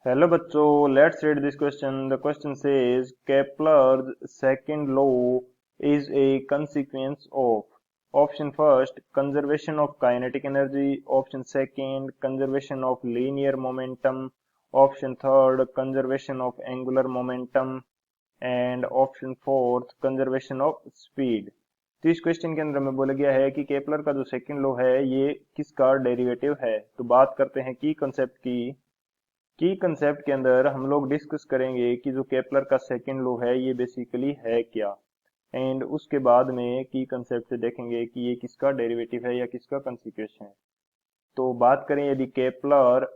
Hello बच्चों, let's read this question. The question says Kepler's second law is a consequence of option first conservation of kinetic energy, option second conservation of linear momentum, option third conservation of angular momentum and option fourth conservation of speed. तो इस question के अंदर हमें बोला गया है कि Kepler का जो सेकंड लॉ है ये किसका डेरिवेटिव है। तो बात करते हैं की कंसेप्ट के अंदर हम लोग डिस्कस करेंगे कि जो केपलर का सेकंड लॉ है ये बेसिकली है क्या, एंड उसके बाद में की कंसेप्ट से देखेंगे कि ये किसका डेरिवेटिव है या किसका कंसिक्वेंस है। तो बात करें यदि केपलर्स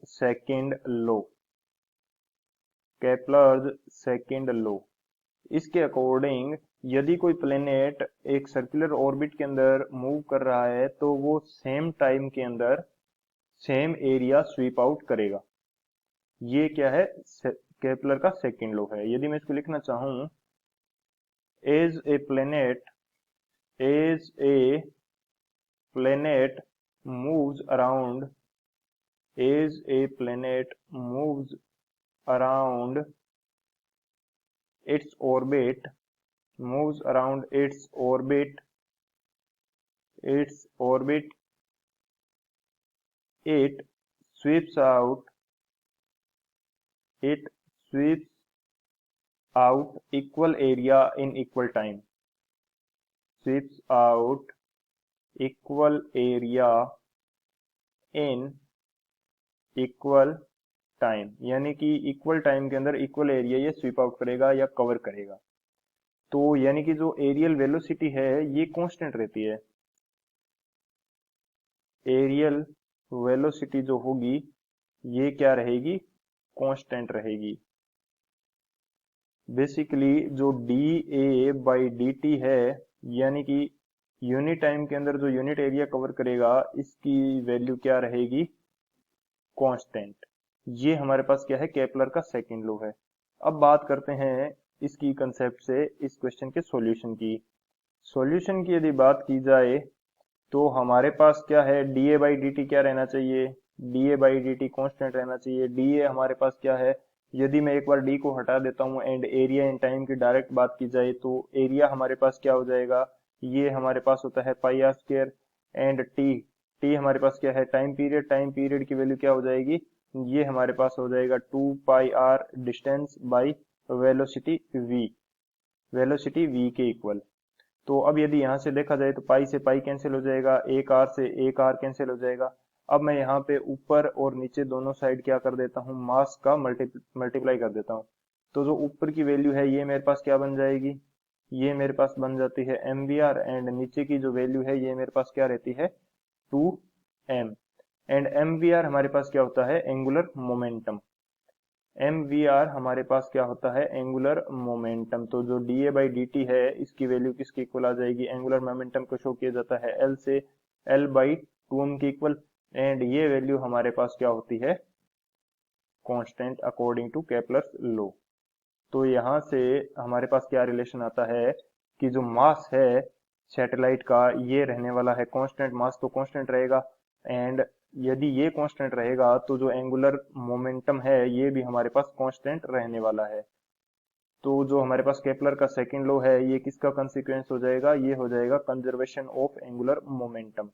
सेकंड लॉ इसके अकॉर्डिंग यदि कोई प्लेनेट एक सर्कुलर ऑर्बिट के अंदर मूव कर रहा है तो वो सेम टाइम के अंदर सेम एरिया स्वीप आउट करेगा। ये क्या है, केपलर का सेकंड लॉ है। यदि मैं इसको लिखना चाहूं, as a planet moves around its orbit it sweeps out equal area in equal time sweeps out equal area in equal time, यानी कि इक्वल टाइम के अंदर इक्वल एरिया ये स्वीप आउट करेगा या कवर करेगा। तो यानी कि जो एरियल वेलोसिटी है ये कांस्टेंट रहती है। एरियल वेलोसिटी जो होगी ये क्या रहेगी, कांस्टेंट रहेगी। बेसिकली जो dA/dt है, यानी कि यूनिट टाइम के अंदर जो यूनिट एरिया कवर करेगा इसकी वैल्यू क्या रहेगी, कांस्टेंट। ये हमारे पास क्या है, केपलर का सेकंड लॉ है। अब बात करते हैं इसकी कंसेप्ट से इस क्वेश्चन के सॉल्यूशन की यदि बात की जाए तो हमारे पास क्या है, dA/dt क्या रहना चाहिए, dA/dt कांस्टेंट रहना चाहिए। dA हमारे पास क्या है, यदि मैं एक बार d को हटा देता हूं एंड एरिया इन टाइम की डायरेक्ट बात की जाए तो एरिया हमारे पास क्या हो जाएगा, ये हमारे पास होता है पाई आर स्क्वायर, एंड टी हमारे पास क्या है, टाइम पीरियड की वैल्यू क्या हो जाएगी, ये हमारे पास हो जाएगा 2πr distance by velocity v के इक्वल। तो अब यदि यहाँ से देखा जाए तो पाई से पाई कैंसिल हो जाएगा, एक आर से एक आर कैंसिल हो जाएगा। अब मैं यहाँ पे ऊपर और नीचे दोनों साइड क्या कर देता हूँ, मास का मल्टीप्लाई कर देता हूँ। तो जो ऊपर की वैल्यू है ये मेरे पास क्या बन जाएगी, ये मेरे पास बन जाती है mvr, एंड नीचे की जो वैल्यू है ये मेरे पास क्या रहती है 2m, एंड mvr हमारे पास क्या होता है, एंगुलर मोमेंटम। mvr हमारे पास क्या होता है, एंगुलर मोमेंटम। तो जो dA/dt है इसकी वैल्यू किसके इक्वल आ जाएगी, एंगुलर मोमेंटम को शो किया जाता है L से, L/2m के इक्वल, एंड ये वैल्यू हमारे पास क्या होती है, constant according to Kepler's law. तो यहाँ से हमारे पास क्या रिलेशन आता है कि जो मास है सैटेलाइट का ये रहने वाला है कांस्टेंट, मास तो कांस्टेंट रहेगा, एंड यदि ये कांस्टेंट रहेगा तो जो एंगुलर मोमेंटम है ये भी हमारे पास कांस्टेंट रहने वाला है। तो जो हमारे पास केपलर का सेकंड लॉ है ये किसका कंसिक्वेंस हो जाएगा, ये हो जाएगा कंजर्वेशन ऑफ एंगुलर मोमेंटम,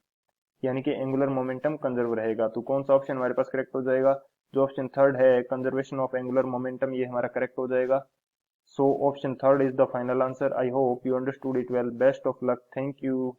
यानी कि एंगुलर मोमेंटम कंजर्व रहेगा। तो कौन सा ऑप्शन हमारे पास करेक्ट हो जाएगा, जो ऑप्शन थर्ड है कंजर्वेशन ऑफ एंगुलर मोमेंटम, ये हमारा करेक्ट हो जाएगा। So option third is the final answer. I hope you understood it well. Best of luck. Thank you.